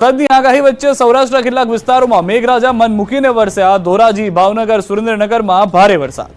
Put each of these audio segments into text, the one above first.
વરસાદની આગાહી વચ્ચે સૌરાષ્ટ્રના કેટલાક વિસ્તારોમાં મેઘરાજા મન મૂકીને વરસ્યા। ધોરાજી, ભાવનગર, સુરેન્દ્રનગરમાં ભારે વરસાદ।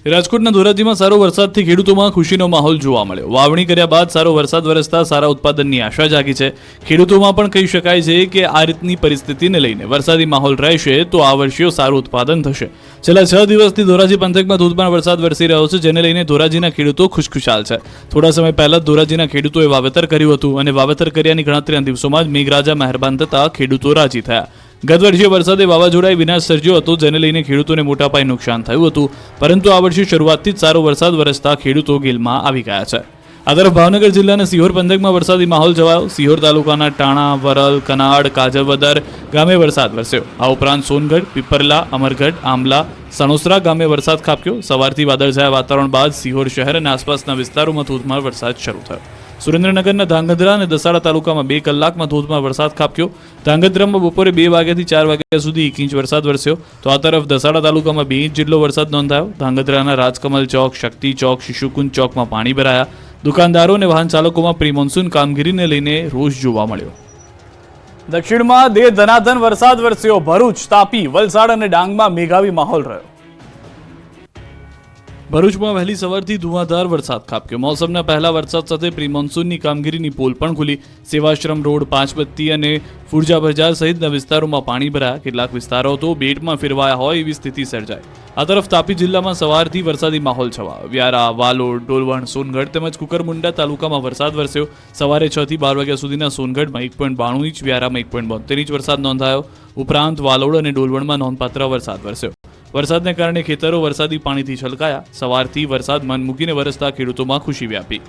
રાજકોટના ધોરાજીમાં સારો વરસાદથી ખેડૂતોમાં ખુશીનો માહોલ જોવા મળ્યો। વાવણી કર્યા બાદ સારો વરસાદ વરસતા સારા ઉત્પાદનની આશા જાગી છે। ખેડૂતોમાં પણ કહી શકાય છે કે આ રીતની પરિસ્થિતિને લઈને વરસાદી માહોલ રહેશે તો આ વર્ષે સારું ઉત્પાદન થશે। છેલ્લા 6 દિવસથી ધોરાજી પંથકમાં ધોધમાર વરસાદ વરસી રહ્યો છે, જેને લઈને ધોરાજીના ખેડૂતો ખુશખુશાલ છે। થોડા સમય પહેલા ધોરાજીના ખેડૂતોએ વાવેતર કર્યું હતું અને વાવેતર કર્યાની ગણતરીના દિવસોમાં જ મેઘરાજા મહેરબાન થતા ખેડૂતો રાજી થયા। ગત વર્ષે વરસાદે વાવાઝોડાએ વિનાશ સર્જ્યો હતો, જેને લઈને ખેડૂતોને મોટા પાયે નુકસાન થયું હતું, પરંતુ આ વર્ષે શરૂઆતથી જ સારો વરસાદ વરસતા ખેડૂતો ગેલમાં આવી ગયા છે। આ તરફ ભાવનગર જિલ્લાના સિહોર પંથકમાં વરસાદી માહોલ છવાયો। સિહોર તાલુકાના ટાણા, વરલ, કનાડ, કાજરવદર ગામે વરસાદ વરસ્યો। આ ઉપરાંત સોનગઢ, પીપરલા, અમરગઢ, આંબલા, સણોસરા ગામે વરસાદ ખાબક્યો। સવારથી વાદળછાયા વાતાવરણ બાદ સિહોર શહેર અને આસપાસના વિસ્તારોમાં ધોધમાર વરસાદ શરૂ થયો। સુરેન્દ્રનગરના ધાંગધ્રા અને દસાડા તાલુકામાં 2 કલાકમાં ધોધમાર વરસાદ ખાબક્યો। ધાંગધ્રામાં બપોરે 2 વાગ્યાથી 4 વાગ્યા સુધી 1 ઇંચ વરસાદ વરસ્યો, તો આ તરફ દસાડા તાલુકામાં 2 ઇંચ જેટલો વરસાદ નોંધાયો। ધાંગધ્રાના રાજકમલ ચોક, શક્તિ ચોક, શિશુકુંજ ચોકમાં પાણી ભરાયા। દુકાનદારો અને વાહન ચાલકોમાં પ્રી મોન્સૂન કામગીરીને લઈને રોષ જોવા મળ્યો। દક્ષિણમાં ધનાધન વરસાદ વરસ્યો। ભરૂચ, તાપી, વલસાડ અને ડાંગમાં મેઘાવી માહોલ રહ્યો। ભરૂચમાં વહેલી સવારથી ધુઆધાર વરસાદ ખાબક્યો। મોસમના પહેલા વરસાદ સાથે પ્રી મોન્સૂનની કામગીરીની પોલ પણ ખુલી। સેવાશ્રમ રોડ, પાંચબત્તી અને ફુરજા બજાર સહિતના વિસ્તારોમાં પાણી ભરાયા। કેટલાક વિસ્તારો તો બેટમાં ફેરવાયા હોય એવી સ્થિતિ સર્જાઈ। આ તરફ તાપી જિલ્લામાં સવારથી વરસાદી માહોલ છવાયો। વ્યારા, વાલોડ, ડોલવણ, સોનગઢ તેમજ કુકરમુંડા તાલુકામાં વરસાદ વરસ્યો। સવારે 6 થી 12 વાગ્યા સુધીના સોનગઢમાં 1.92 ઇંચ, વ્યારામાં 1.72 ઇંચ વરસાદ નોંધાયો। ઉપરાંત વાલોડ અને ડોલવણમાં નોંધપાત્ર વરસાદ વરસ્યો। વરસાદને કારણે ખેતરો વરસાદી પાણીથી છલકાયા। સવારથી વરસાદ મન મૂકીને વરસતા ખેડૂતોમાં ખુશી વ્યાપી।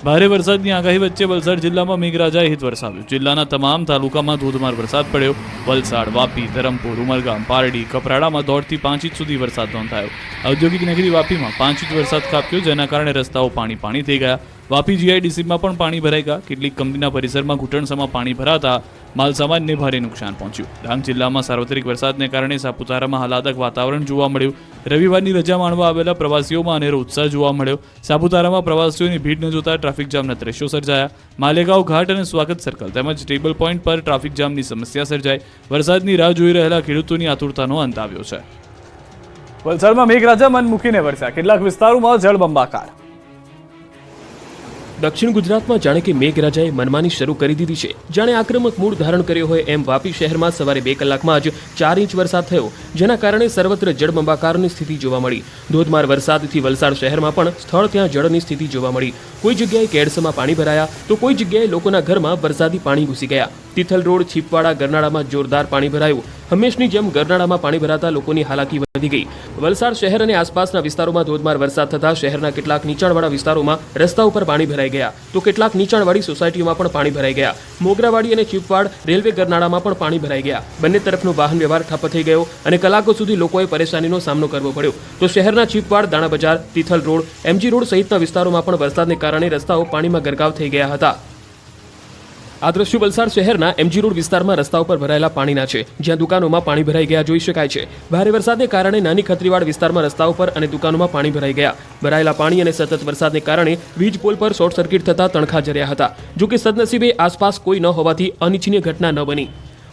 ભારે વરસાદની આગાહી વચ્ચે વલસાડ જિલ્લામાં મેઘરાજાએ હિત વરસાવ્યું। જિલ્લાના તમામ તાલુકામાં ધોધમાર વરસાદ પડ્યો। વલસાડ, વાપી, ધરમપુર, ઉમરગામ, પારડી, કપરાડામાં 1.5 થી 5 ઇંચ સુધી વરસાદ નોંધાયો। ઔદ્યોગિક નગરી વાપીમાં 5 ઇંચ વરસાદ ખાબક્યો, જેના કારણે રસ્તાઓ પાણી થઈ ગયા। વાપી જીઆઈડીસીમાં પણ પાણી ભરાઈ ગયા। કેટલીક કંપનીના પરિસરમાં ઘૂંટણસમાં પાણી ભરાતા માલસામાનને ભારે નુકસાન પહોંચ્યું। ડાંગ જિલ્લામાં સાર્વત્રિક વરસાદને કારણે સાપુતારામાં આહલાદક વાતાવરણ જોવા મળ્યું। રવિવારની રજા માણવા આવેલા પ્રવાસીઓમાં અનેરો ઉત્સાહ જોવા મળ્યો। સાપુતારામાં પ્રવાસીઓની ભીડને જોતા ટ્રાફિક જામના દ્રશ્યો સર્જાયા। માલેગાંવ ઘાટ અને સ્વાગત સર્કલ તેમજ ટેબલ પોઈન્ટ પર ટ્રાફિક જામની સમસ્યા સર્જાઈ। વરસાદની રાહ જોઈ રહેલા ખેડૂતોની આતુરતાનો અંત આવ્યો છે। વલસાડમાં મેઘરાજા મન મૂકીને વરસ્યા। કેટલાક વિસ્તારોમાં જળબંબાકાર। દક્ષિણ ગુજરાતમાં જાણે કે મેઘરાજાએ મનમાની શરૂ કરી દીધી છે। જાણે આક્રમક મૂળ ધારણ કર્યો હોય એમ વાપી શહેરમાં સવારે 2 કલાકમાં જ 4 ઇંચ વરસાદ થયો, જેના કારણે સર્વત્ર જળબંબાકારની સ્થિતિ જોવા મળી। ધોધમાર વરસાદથી વલસાડ શહેરમાં પણ સ્થળ ત્યાં જળની સ્થિતિ જોવા મળી। કોઈ જગ્યાએ કેડસમાં પાણી ભરાયા તો કોઈ જગ્યાએ લોકોના ઘરમાં વરસાદી પાણી ઘૂસી ગયા। તિથલ રોડ, છીપવાડા, ગરનાળામાં જોરદાર પાણી ભરાયું। હંમેશની જેમ ગરનાળામાં પાણી ભરાતા લોકોની હાલાકી વધી ગઈ। વલસાડ શહેર અને આસપાસના વિસ્તારોમાં ધોધમાર વરસાદ થતા શહેરના કેટલાક નીચાણવાળા વિસ્તારોમાં રસ્તા ઉપર પાણી ભરાઈ ગયા, તો કેટલાક નીચાણવાળી સોસાયટીઓમાં પણ પાણી ભરાઈ ગયા। મોગરાવાડી અને ચીપવાડ રેલવે ગરનાળામાં પણ પાણી ભરાઈ ગયા। બંને તરફનો વાહન વ્યવહાર ઠપ્પ થઈ ગયો અને કલાકો સુધી લોકોએ પરેશાનીનો સામનો કરવો પડ્યો। તો શહેરના ચીપવાડ, દાણા બજાર, તિથલ રોડ, એમજી રોડ સહિતના વિસ્તારોમાં પણ વરસાદને કારણે રસ્તાઓ પાણીમાં ગરકાવ થઈ ગયા હતા। આ દ્રશ્યો વલસાડ શહેરના એમજી રોડ વિસ્તારમાં રસ્તા ઉપર ભરાયેલા પાણીના છે, જ્યાં દુકાનોમાં પાણી ભરાઈ ગયા જોઈ શકાય છે। ભારે વરસાદને કારણે નાની ખત્રીવાડ વિસ્તારમાં રસ્તા ઉપર અને દુકાનોમાં પાણી ભરાઈ ગયા। ભરાયેલા પાણી અને સતત વરસાદને કારણે વીજ પોલ પર શોર્ટ સર્કિટ થતા તણખા જર્યા હતા। જો કે સદનસીબે આસપાસ કોઈ ન હોવાથી અનિચ્છનીય ઘટના ન બની।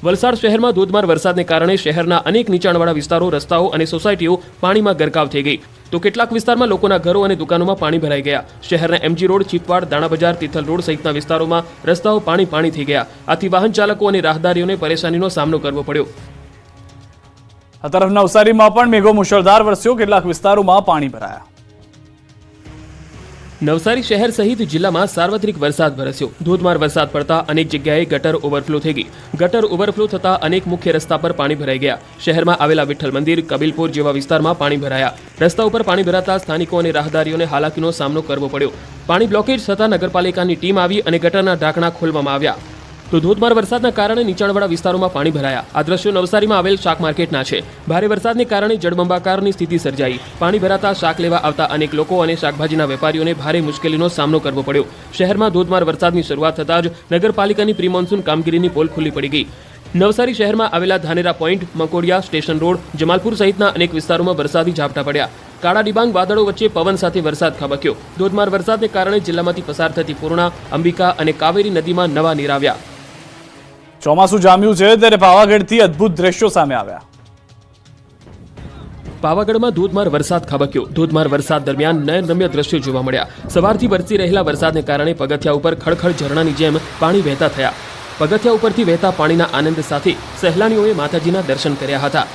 વલસાડ શહેરમાં ધોધમાર વરસાદને કારણે શહેરના અનેક નીચાણવાળા વિસ્તારો, રસ્તાઓ અને સોસાયટીઓ પાણીમાં ગરકાવ થઈ ગઈ, તો કેટલાક વિસ્તારમાં લોકોના ઘરો અને દુકાનોમાં પાણી ભરાઈ ગયા। શહેરના એમજી રોડ, ચીપવાડ, દાણા બજાર, તિથલ રોડ સહિતના વિસ્તારોમાં રસ્તાઓ પાણી થઈ ગયા। આથી વાહન ચાલકો અને રાહદારીઓને પરેશાનીનો સામનો કરવો પડ્યો। આ તરફ નવસારીમાં પણ મેઘો મુશળધાર વરસ્યો। કેટલાક વિસ્તારોમાં પાણી ભરાયા। નવસારી શહેર સહિત જિલ્લામાં સાર્વત્રિક વરસાદ વરસ્યો। ધોધમાર વરસાદ પડતા અનેક જગ્યાએ ગટર ઓવરફ્લો થઈ ગઈ। ગટર ઓવરફ્લો થતા અનેક મુખ્ય રસ્તા પર પાણી ભરાઈ ગયા। શહેરમાં આવેલા વિઠ્ઠલ મંદિર, કબીલપુર જેવા વિસ્તારમાં પાણી ભરાયા। રસ્તા ઉપર પાણી ભરાતા સ્થાનિકો અને રાહદારીઓને હાલાકીનો સામનો કરવો પડ્યો। પાણી બ્લોકેજ થતાં નગરપાલિકાની ટીમ આવી અને ગટરના ઢાંકણા ખોલવામાં આવ્યા। તો ધોધમાર વરસાદના કારણે નીચાણવાળા વિસ્તારોમાં પાણી ભરાયા। આ દ્રશ્યો નવસારીમાં આવેલ શાક માર્કેટના છે। ભારે વરસાદને કારણે જળબંબાકારની સ્થિતિ સર્જાઈ। પાણી ભરાતા શાક લેવા આવતા અનેક લોકો અને શાકભાજીના વેપારીઓને ભારે મુશ્કેલીનો સામનો કરવો પડ્યો। શહેરમાં ધોધમાર વરસાદની શરૂઆત થતાં જ નગરપાલિકાની પ્રી મોન્સૂન કામગીરીની પોલ ખુલ્લી પડી ગઈ। નવસારી શહેરમાં આવેલા Dhanera point, Mankodiya, station road, Jamalpur સહિતના અનેક વિસ્તારોમાં વરસાદી ઝાપટા પડ્યા। કાળા ડિબાંગ વાદળો વચ્ચે પવન સાથે વરસાદ ખાબક્યો। ધોધમાર વરસાદને કારણે જિલ્લામાંથી પસાર થતી પૂર્ણા, અંબિકા અને કાવેરી નદીમાં નવા નીર આવ્યા। ચોમાસું જામ્યું છે ત્યારે પાવાગઢથી અદ્ભુત દ્રશ્યો સામે આવ્યા. પાવાગઢમાં ધોધમાર વરસાદ ખાબક્યો. ધોધમાર વરસાદ દરમિયાન નયનરમ્ય દ્રશ્યો જોવા મળ્યા. સવારથી વરસી રહેલા વરસાદને કારણે પગથિયા ઉપર ખળખળ ઝરણાની જેમ પાણી વહેતા થયા. પગથિયા ઉપરથી વહેતા પાણીના આનંદ સાથે સહેલાણીઓએ માતાજીના દર્શન કર્યા હતા.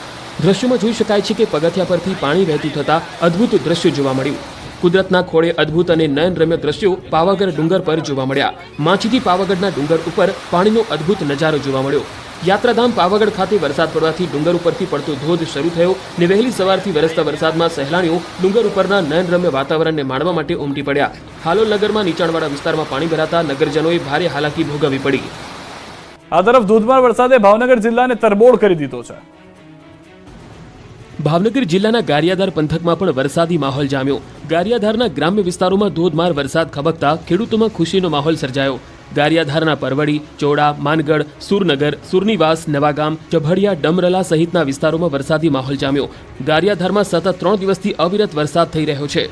દ્રશ્યોમાં જોઈ શકાય છે કે પગથિયા પરથી પાણી વહેતું થતા અદ્ભુત દ્રશ્યો જોવા મળ્યું. કુદરતના ખોળે અદ્ભુત અને નયનરમ્ય દ્રશ્યો પાવાગઢ ડુંગર પર જોવા મળ્યા. માછીથી પાવાગઢના ડુંગર ઉપર પાણીનો અદ્ભુત નજારો જોવા મળ્યો. યાત્રાધામ પાવાગઢ ખાતે વરસાદ પડવાથી ડુંગર ઉપરથી પડતો ધોધ શરૂ થયો ને વહેલી સવારથી વરસતા વરસાદમાં સહેલાણીઓ ડુંગર ઉપરના નયનરમ્ય વાતાવરણને માણવા માટે ઉમટી પડ્યા. હાલોલ નગરમાં નીચાણવાળા વિસ્તારમાં પાણી ભરાતા નગરજનોએ ભારે હાલાકી ભોગવવી પડી. આ તરફ ધોધમાર વરસાદે ભાવનગર જિલ્લાને તરબોળ કરી દીધો છે. ભાવનગર જિલ્લાના ગારિયાધાર પંથકમાં પણ વરસાદી માહોલ જામ્યો. ગારિયાધારના ગ્રામ્ય વિસ્તારોમાં ધોધમાર વરસાદ ખાબકતા ખેડૂતોમાં ખુશીનો માહોલ સર્જાયો. ગારિયાધારના પરવડી, ચોડા, માનગઢ, સુરનગર, સુરનીવાસ, નવાગામ, ચભડિયા, ડમરલા સહિતના વિસ્તારોમાં વરસાદી માહોલ જામ્યો. ગારિયાધારમાં સતત 3 દિવસથી અવિરત વરસાદ થઈ રહ્યો છે.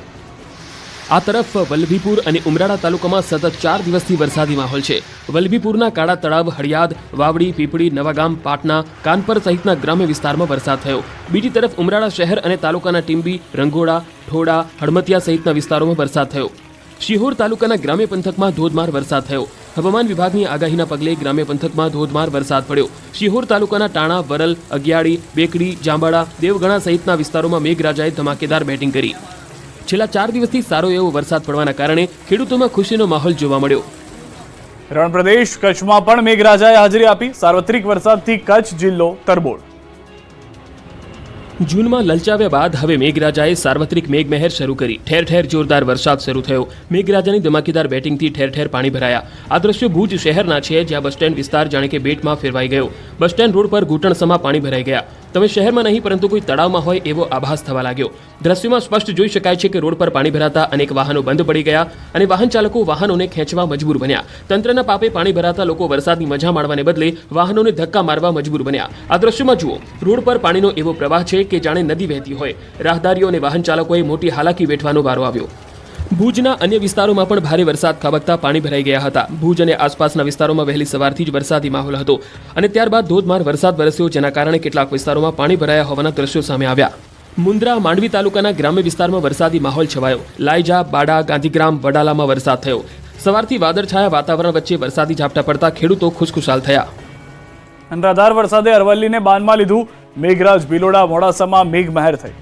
આ તરફ વલ્લભીપુર અને ઉમરાળા તાલુકામાં સતત 4 દિવસથી વરસાદી માહોલ છે. વલ્લભીપુરના કાળા તળાવ, હળિયાદ, વાવડી, પીપળી, નવાગામ, પાટના, કાનપર સહિતના ગ્રામ્ય વિસ્તારમાં વરસાદ થયો. બીજી તરફ ઉમરાળા શહેર અને તાલુકાના ટીંબી, રંગોળા, ઠોડા, હળમતિયા સહિતના વિસ્તારોમાં વરસાદ થયો. શિહોર તાલુકાના ગ્રામ્ય પંથકમાં ધોધમાર વરસાદ થયો. હવામાન વિભાગની આગાહીના પગલે ગ્રામ્ય પંથકમાં ધોધમાર વરસાદ પડ્યો. શિહોર તાલુકાના ટાણા, વરલ, અગિયાળી, બેકડી, જાંબાળા, દેવગણા સહિતના વિસ્તારોમાં મેઘરાજાએ ધમાકેદાર બેટિંગ કરી. છેલ્લા 4 દિવસથી સારો એવો વરસાદ પડવાના કારણે ખેડૂતોમાં ખુશીનો માહોલ જોવા મળ્યો. રણ પ્રદેશ કચ્છમાં પણ મેઘરાજાએ હાજરી આપી. સાર્વત્રિક વરસાદથી કચ્છ જિલ્લો તરબોળ. જૂનમાં લલચાવ્યા બાદ હવે મેઘરાજાએ સાર્વત્રિક મેઘમહેર શરૂ કરી. ઠેર ઠેર જોરદાર વરસાદ શરૂ થયો. મેઘરાજાની ધમાકેદાર બેટિંગથી ઠેર ઠેર પાણી ભરાયા. આ દ્રશ્યો ભુજ શહેરના છે, જ્યાં બસ સ્ટેન્ડ વિસ્તાર જાણે કે બેટમાં ફેરવાઈ ગયો. બસ સ્ટેન્ડ રોડ પર ઘૂંટણસમા પાણી ભરાઈ ગયા. તમે શહેરમાં નહીં પરંતુ કોઈ તળાવમાં હોય એવો આભાસ થવા લાગ્યો. દ્રશ્યોમાં સ્પષ્ટ જોઈ શકાય છે કે રોડ પર પાણી ભરાતા અનેક વાહનો બંધ પડી ગયા અને વાહન ચાલકો વાહનોને ખેંચવા મજબૂર બન્યા. તંત્રના પાપે પાણી ભરાતા લોકો વરસાદની મજા માણવાને બદલે વાહનોને ધક્કા મારવા મજબૂર બન્યા. આ દ્રશ્યોમાં જુઓ, રોડ પર પાણીનો એવો પ્રવાહ છે કે જાણે નદી વહેતી હોય. રાહદારીઓ અને વાહન ચાલકોએ મોટી હાલાકી વેઠવાનો વારો આવ્યો. ભુજના અન્ય વિસ્તારોમાં પણ ભારે વરસાદ ખાબકતા પાણી ભરાઈ ગયા હતા. ભુજ અને આસપાસના વિસ્તારોમાં વહેલી સવારથી જ વરસાદી માહોલ હતો અને ત્યારબાદ ધોધમાર વરસાદ વરસ્યો, જેના કારણે કેટલાક વિસ્તારોમાં પાણી ભરાયા હોવાના દ્રશ્યો સામે આવ્યા. મુન્દ્રા, માંડવી તાલુકાના ગ્રામ્ય વિસ્તારમાં વરસાદી માહોલ છવાયો. લાયજા, બાડા, ગાંધીગ્રામ, વડાલામાં વરસાદ થયો. સવારથી વાદળછાયા વાતાવરણ વચ્ચે વરસાદી ઝાપટા પડતા ખેડૂતો ખુશખુશાલ થયા. અનરાધાર વરસાદે અરવલ્લીને બાનમાં લીધું. મેઘરાજ, ભિલોડા, મોડાસામાં મેઘમહેર થઈ.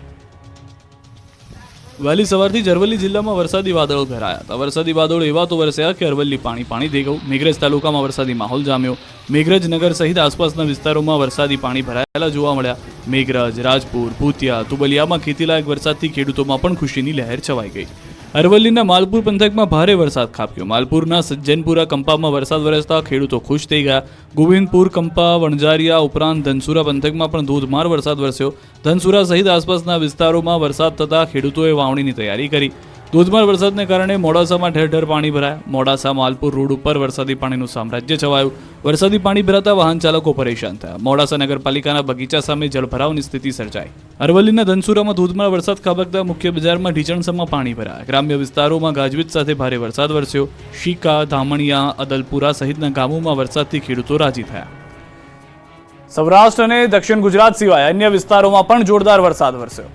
વહેલી સવારથી જ અરવલ્લી જિલ્લામાં વરસાદી વાદળો ઘેરાયા હતા. વરસાદી વાદળો એવા તો વરસ્યા કે અરવલ્લી પાણી થઈ ગયું. મેઘરજ તાલુકામાં વરસાદી માહોલ જામ્યો. મેઘરજ નગર સહિત આસપાસના વિસ્તારોમાં વરસાદી પાણી ભરાયેલા જોવા મળ્યા. મેઘરજ, રાજપુર, ભૂતિયા, તુબલિયામાં ખેતીલાયક વરસાદથી ખેડૂતોમાં પણ ખુશીની લહેર છવાઈ ગઈ. અરવલ્લીના માલપુર પંથકમાં ભારે વરસાદ ખાબક્યો. માલપુરના સજ્જનપુરા કંપામાં વરસાદ વરસતા ખેડૂતો ખુશ થઈ ગયા. ગોવિંદપુર, કંપા, વણઝારિયા ઉપરાંત ધનસુરા પંથકમાં પણ ધોધમાર વરસાદ વરસ્યો. ધનસુરા સહિત આસપાસના વિસ્તારોમાં વરસાદ થતાં ખેડૂતોએ વાવણીની તૈયારી કરી. ધોધમાર વરસાદને કારણે મોડાસામાં ઠેર ઠેર પાણી ભરાયા. મોડાસા માલપુર રોડ ઉપર વરસાદી પાણીનું સામ્રાજ્ય છવાયું. વરસાદી પાણી ભરાતા વાહન ચાલકો પરેશાન થયા. મોડાસા નગરપાલિકાના બગીચા સામે જળભરાવની સ્થિતિ સર્જાઈ. અરવલ્લીના ધનસુરામાં ધોધમાર વરસાદ ખાબકતા મુખ્ય બજારમાં ઢીચણસમાં પાણી ભરાયા. ગ્રામ્ય વિસ્તારોમાં ગાજવીજ સાથે ભારે વરસાદ વરસ્યો. શીકા, ધામણિયા, અદલપુરા સહિતના ગામોમાં વરસાદથી ખેડૂતો રાજી થયા. સૌરાષ્ટ્ર અને દક્ષિણ ગુજરાત સિવાય અન્ય વિસ્તારોમાં પણ જોરદાર વરસાદ વરસ્યો.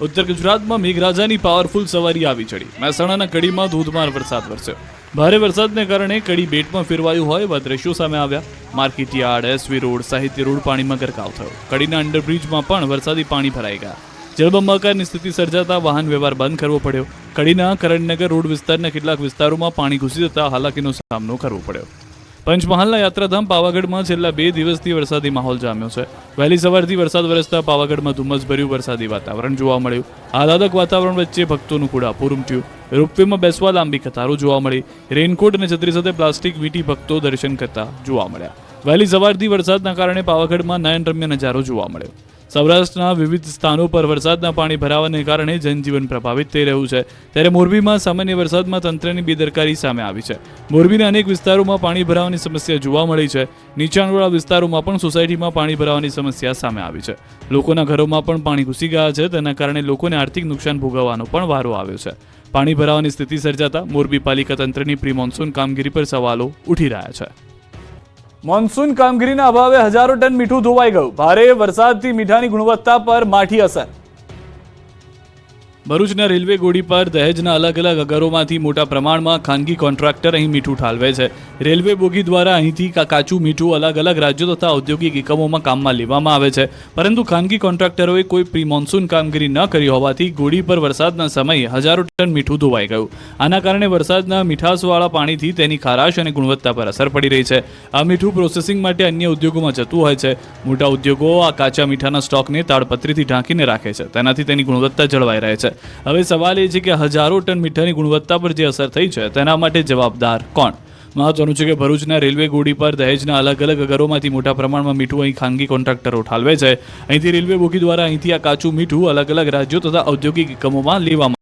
ઉત્તર ગુજરાતમાં મેઘરાજાની પાવરફુલ સવારી આવી ચડી. મહેસાણાના કડીમાં ધોધમાર વરસાદ વરસ્યો. ભારે વરસાદને કારણે કડી બેટમાં ફેરવાયું હોય એવા દ્રશ્યો સામે આવ્યા. માર્કેટયાર્ડ, એસવી રોડ, સાહિત્ય રોડ પાણીમાં ગરકાવ થયો. કડીના અંડરબ્રિજમાં પણ વરસાદી પાણી ભરાઈ ગયા. જળબંબાકારની સ્થિતિ સર્જાતા વાહન વ્યવહાર બંધ કરવો પડ્યો. કડીના કરણનગર રોડ વિસ્તારના કેટલાક વિસ્તારોમાં પાણી ઘૂસી જતા હાલાકીનો સામનો કરવો પડ્યો. પંચમહાલના યાત્રાધામ પાવાગઢમાં છેલ્લા 2 દિવસથી વરસાદી માહોલ જામ્યો છે. વહેલી સવારથી વરસાદ વરસતા પાવાગઢમાં ધુમ્મસભર્યું વરસાદી વાતાવરણ જોવા મળ્યું. આહલાદક વાતાવરણ વચ્ચે ભક્તોનું કુડાપુર ઉમટ્યું. રોપવેમાં બેસવા લાંબી કતારો જોવા મળી. રેનકોટ અને છત્રી સાથે પ્લાસ્ટિક વીંટી ભક્તો દર્શન કરતા જોવા મળ્યા. વહેલી સવારથી વરસાદના કારણે પાવાગઢમાં નયનરમ્ય નજારો જોવા મળ્યો. સૌરાષ્ટ્રના વિવિધ સ્થાનો પર વરસાદના પાણી ભરાવાને કારણે જનજીવન પ્રભાવિત થઈ રહ્યું છે. ત્યારે મોરબીમાં સામાન્ય વરસાદમાં તંત્રની બેદરકારી સામે આવી છે. મોરબીના અનેક વિસ્તારોમાં પાણી ભરાવાની સમસ્યા જોવા મળી છે. નીચાણવાળા વિસ્તારોમાં પણ સોસાયટીમાં પાણી ભરાવાની સમસ્યા સામે આવી છે. લોકોના ઘરોમાં પણ પાણી ઘૂસી ગયા છે. તેના કારણે લોકોને આર્થિક નુકસાન ભોગવવાનો પણ વારો આવ્યો છે. પાણી ભરાવાની સ્થિતિ સર્જાતા મોરબી પાલિકા તંત્રની પ્રી મોન્સૂન કામગીરી પર સવાલો ઉઠી રહ્યા છે. મોન્સૂન કામગીરીના અભાવે હજારો ટન મીઠું ધોવાઈ ગયું. ભારે વરસાદથી મીઠાની ગુણવત્તા પર માઠી અસર. ભરૂચના રેલવે ગોળી પર દહેજના અલગ અલગ અગરોમાંથી મોટા પ્રમાણમાં ખાનગી કોન્ટ્રાક્ટર અહીં મીઠું ઠાલવે છે. રેલવે બોગી દ્વારા અહીંથી કાચું મીઠું અલગ અલગ રાજ્યો તથા ઔદ્યોગિક એકમોમાં કામમાં લેવામાં આવે છે. પરંતુ ખાનગી કોન્ટ્રાક્ટરોએ કોઈ પ્રી મોન્સૂન કામગીરી ન કરી હોવાથી ગોળી પર વરસાદના સમયે હજારો ટન મીઠું ધોવાઈ ગયું. આના કારણે વરસાદના મીઠાશવાળા પાણીથી તેની ખારાશ અને ગુણવત્તા પર અસર પડી રહી છે. આ મીઠું પ્રોસેસિંગ માટે અન્ય ઉદ્યોગોમાં જતું હોય છે. મોટા ઉદ્યોગો આ કાચા મીઠાના સ્ટોકને તાડપત્રીથી ઢાંકીને રાખે છે. તેનાથી તેની ગુણવત્તા જળવાઈ રહે છે. હવે સવાલ એ છે કે હજારો ટન મીઠાની ગુણવત્તા પર જે અસર થઈ છે તેના માટે જવાબદાર કોણ? મહત્વનું છે કે ભરૂચના રેલવે ગોળી પર દહેજના અલગ અલગ અગરોમાંથી મોટા પ્રમાણમાં મીઠું અહીં ખાનગી કોન્ટ્રાક્ટરો ઠાલવે છે. અહીંથી રેલવે બોગી દ્વારા અહીંથી આ કાચું મીઠું અલગ અલગ રાજ્યો તથા ઔદ્યોગિક એકમોમાં લેવામાં